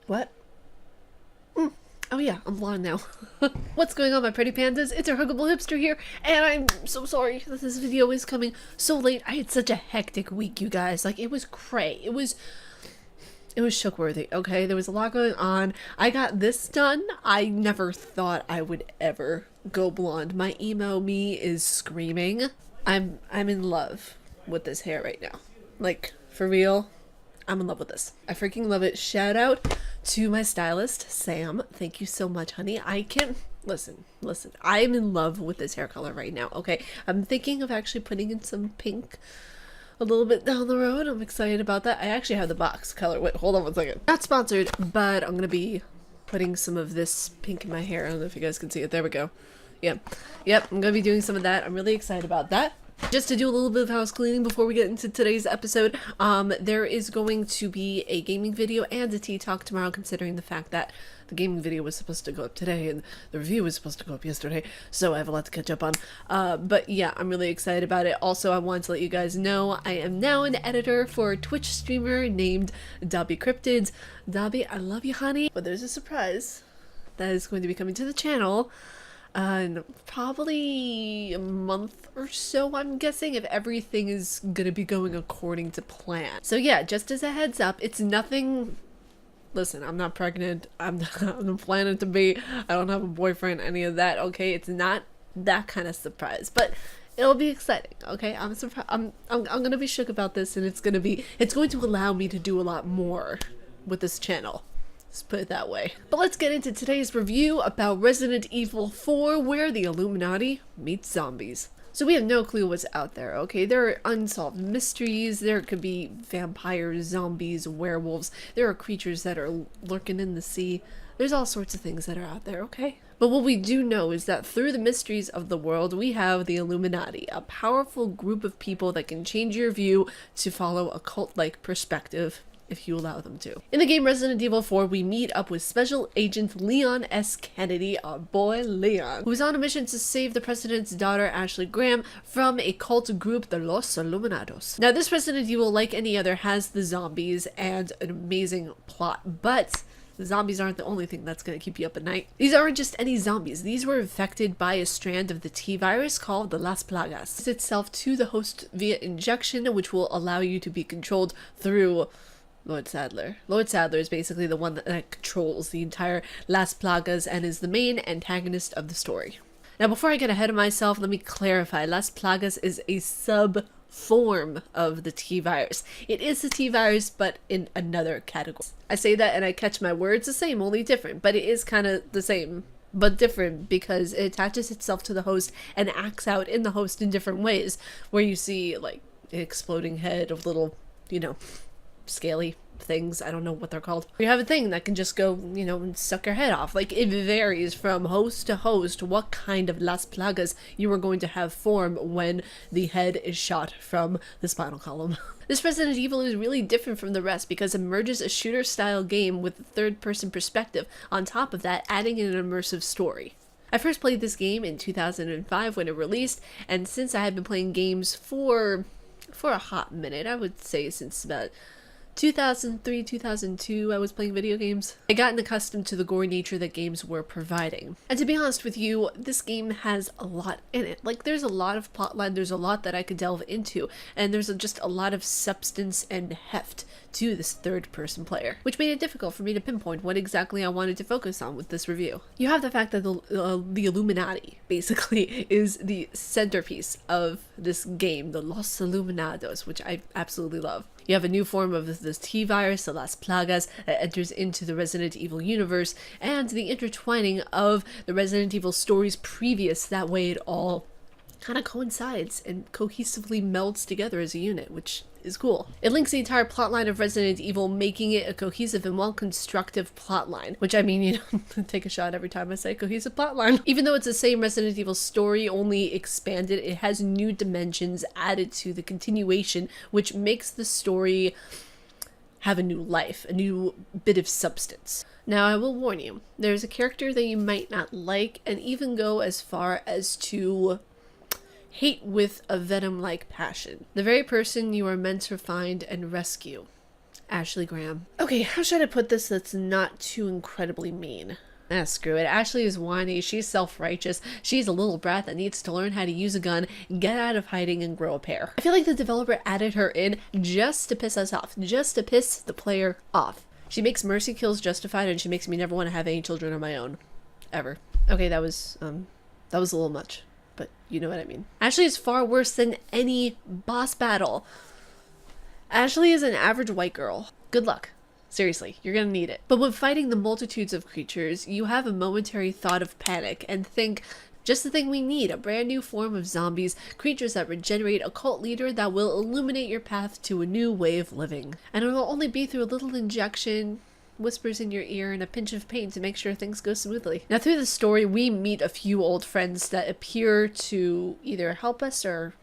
What? Oh yeah, I'm blonde now. What's going on, my pretty pandas? It's our Huggable Hipster here, and I'm so sorry that this video is coming so late. I had such a hectic week, you guys. Like, it was cray. It was shook-worthy, okay? There was a lot going on. I got this done. I never thought I would ever go blonde. My emo me is screaming. I'm in love with this hair right now. Like, for real. I'm in love with this. I freaking love it. Shout out to my stylist, Sam. Thank you so much, honey. I can't... Listen. I'm in love with this hair color right now, okay? I'm thinking of actually putting in some pink a little bit down the road. I'm excited about that. I actually have the box color. Wait, hold on one second. Not sponsored, but I'm gonna be putting some of this pink in my hair. I don't know if you guys can see it. There we go. Yep, I'm gonna be doing some of that. I'm really excited about that. Just to do a little bit of house cleaning before we get into today's episode, there is going to be a gaming video and a tea talk tomorrow, considering the fact that the gaming video was supposed to go up today and the review was supposed to go up yesterday, so I have a lot to catch up on. But yeah, I'm really excited about it. Also, I wanted to let you guys know I am now an editor for a Twitch streamer named Dobby Cryptids. Dobby, I love you, honey, but there's a surprise that is going to be coming to the channel in probably a month or so, I'm guessing, if everything is gonna be going according to plan. So yeah, just as a heads up, it's nothing... Listen, I'm not pregnant, I'm not planning to be, I don't have a boyfriend, any of that, okay? It's not that kind of surprise, but it'll be exciting, okay? I'm gonna be shook about this, and it's going to allow me to do a lot more with this channel. Let's put it that way. But let's get into today's review about Resident Evil 4, where the Illuminati meets zombies. So we have no clue what's out there, okay? There are unsolved mysteries, there could be vampires, zombies, werewolves, there are creatures that are lurking in the sea. There's all sorts of things that are out there, okay? But what we do know is that through the mysteries of the world, we have the Illuminati, a powerful group of people that can change your view to follow a cult-like perspective, if you allow them to. In the game Resident Evil 4, we meet up with Special Agent Leon S. Kennedy, our boy Leon, who is on a mission to save the President's daughter, Ashley Graham, from a cult group, the Los Illuminados. Now, this Resident Evil, like any other, has the zombies and an amazing plot, but the zombies aren't the only thing that's going to keep you up at night. These aren't just any zombies. These were infected by a strand of the T virus called the Las Plagas. It's itself to the host via injection, which will allow you to be controlled through Lord Sadler. Lord Sadler is basically the one that controls the entire Las Plagas and is the main antagonist of the story. Now, before I get ahead of myself, let me clarify. Las Plagas is a sub-form of the T-virus. It is the T-virus, but in another category. I say that and I catch my words the same, only different, but it is kind of the same, but different because it attaches itself to the host and acts out in the host in different ways, where you see, like, an exploding head of little, you know, scaly things. I don't know what they're called. You have a thing that can just go, you know, and suck your head off. Like, it varies from host to host what kind of Las Plagas you are going to have form when the head is shot from the spinal column. This Resident Evil is really different from the rest because it merges a shooter-style game with a third-person perspective. On top of that, adding in an immersive story. I first played this game in 2005 when it released, and since I have been playing games for a hot minute, I would say since about 2003, 2002, I was playing video games. I gotten accustomed to the gory nature that games were providing. And to be honest with you, this game has a lot in it. Like, there's a lot of plotline, there's a lot that I could delve into, and there's just a lot of substance and heft to this third-person player, which made it difficult for me to pinpoint what exactly I wanted to focus on with this review. You have the fact that the Illuminati, basically, is the centerpiece of this game, the Los Illuminados, which I absolutely love. You have a new form of this T-virus, the Las Plagas, that enters into the Resident Evil universe, and the intertwining of the Resident Evil stories previous. That way it all kind of coincides and cohesively melds together as a unit, which is cool. It links the entire plotline of Resident Evil, making it a cohesive and well-constructive plotline, which, I mean, you know, take a shot every time I say cohesive plotline. Even though it's the same Resident Evil story, only expanded, it has new dimensions added to the continuation, which makes the story have a new life, a new bit of substance. Now, I will warn you, there's a character that you might not like, and even go as far as to hate with a venom-like passion. The very person you are meant to find and rescue. Ashley Graham. Okay, how should I put this that's not too incredibly mean? Screw it. Ashley is whiny, she's self-righteous, she's a little brat that needs to learn how to use a gun, get out of hiding, and grow a pair. I feel like the developer added her in just to piss us off, just to piss the player off. She makes mercy kills justified, and she makes me never want to have any children of my own. Ever. Okay, that was a little much, but you know what I mean. Ashley is far worse than any boss battle. Ashley is an average white girl. Good luck. Seriously, you're gonna need it. But when fighting the multitudes of creatures, you have a momentary thought of panic and think, just the thing we need, a brand new form of zombies, creatures that regenerate, a cult leader that will illuminate your path to a new way of living. And it'll only be through a little injection, whispers in your ear, and a pinch of pain to make sure things go smoothly. Now through the story, we meet a few old friends that appear to either help us or,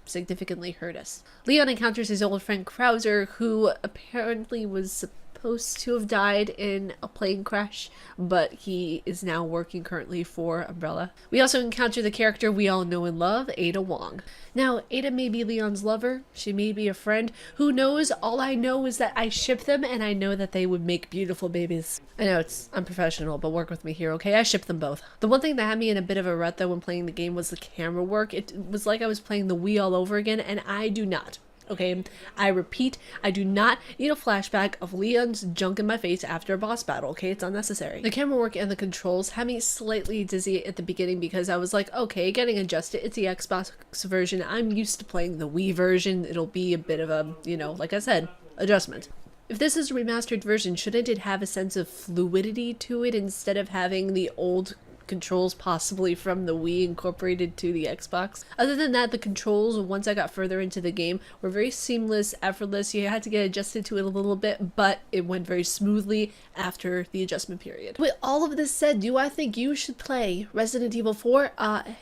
significantly hurt us. Leon encounters his old friend Krauser, who apparently was supposed to have died in a plane crash, but he is now working currently for Umbrella. We also encounter the character we all know and love, Ada Wong. Now, Ada may be Leon's lover, she may be a friend, who knows? All I know is that I ship them, and I know that they would make beautiful babies. I know it's unprofessional, but work with me here, okay? I ship them both. The one thing that had me in a bit of a rut though when playing the game was the camera work. It was like I was playing the Wii all over again, and I do not. Okay, I repeat, I do not need a flashback of Leon's junk in my face after a boss battle, okay? It's unnecessary. The camera work and the controls had me slightly dizzy at the beginning because I was like, okay, getting adjusted, it's the Xbox version, I'm used to playing the Wii version, it'll be a bit of a, like I said, adjustment. If this is a remastered version, shouldn't it have a sense of fluidity to it instead of having the old controls possibly from the Wii incorporated to the Xbox? Other than that, the controls, once I got further into the game, were very seamless, effortless. You had to get adjusted to it a little bit, but it went very smoothly after the adjustment period. With all of this said, do I think you should play Resident Evil 4?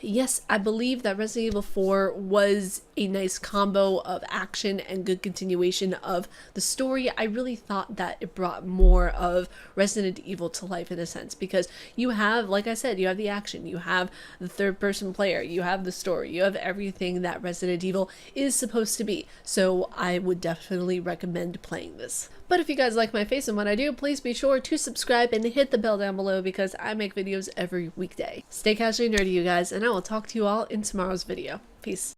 Yes, I believe that Resident Evil 4 was a nice combo of action and good continuation of the story. I really thought that it brought more of Resident Evil to life in a sense, because you have, like I said, you have the action, you have the third person player, you have the story, you have everything that Resident Evil is supposed to be. So I would definitely recommend playing this. But if you guys like my face and what I do, please be sure to subscribe and hit the bell down below because I make videos every weekday. Stay casually nerdy, you guys, and I will talk to you all in tomorrow's video. Peace.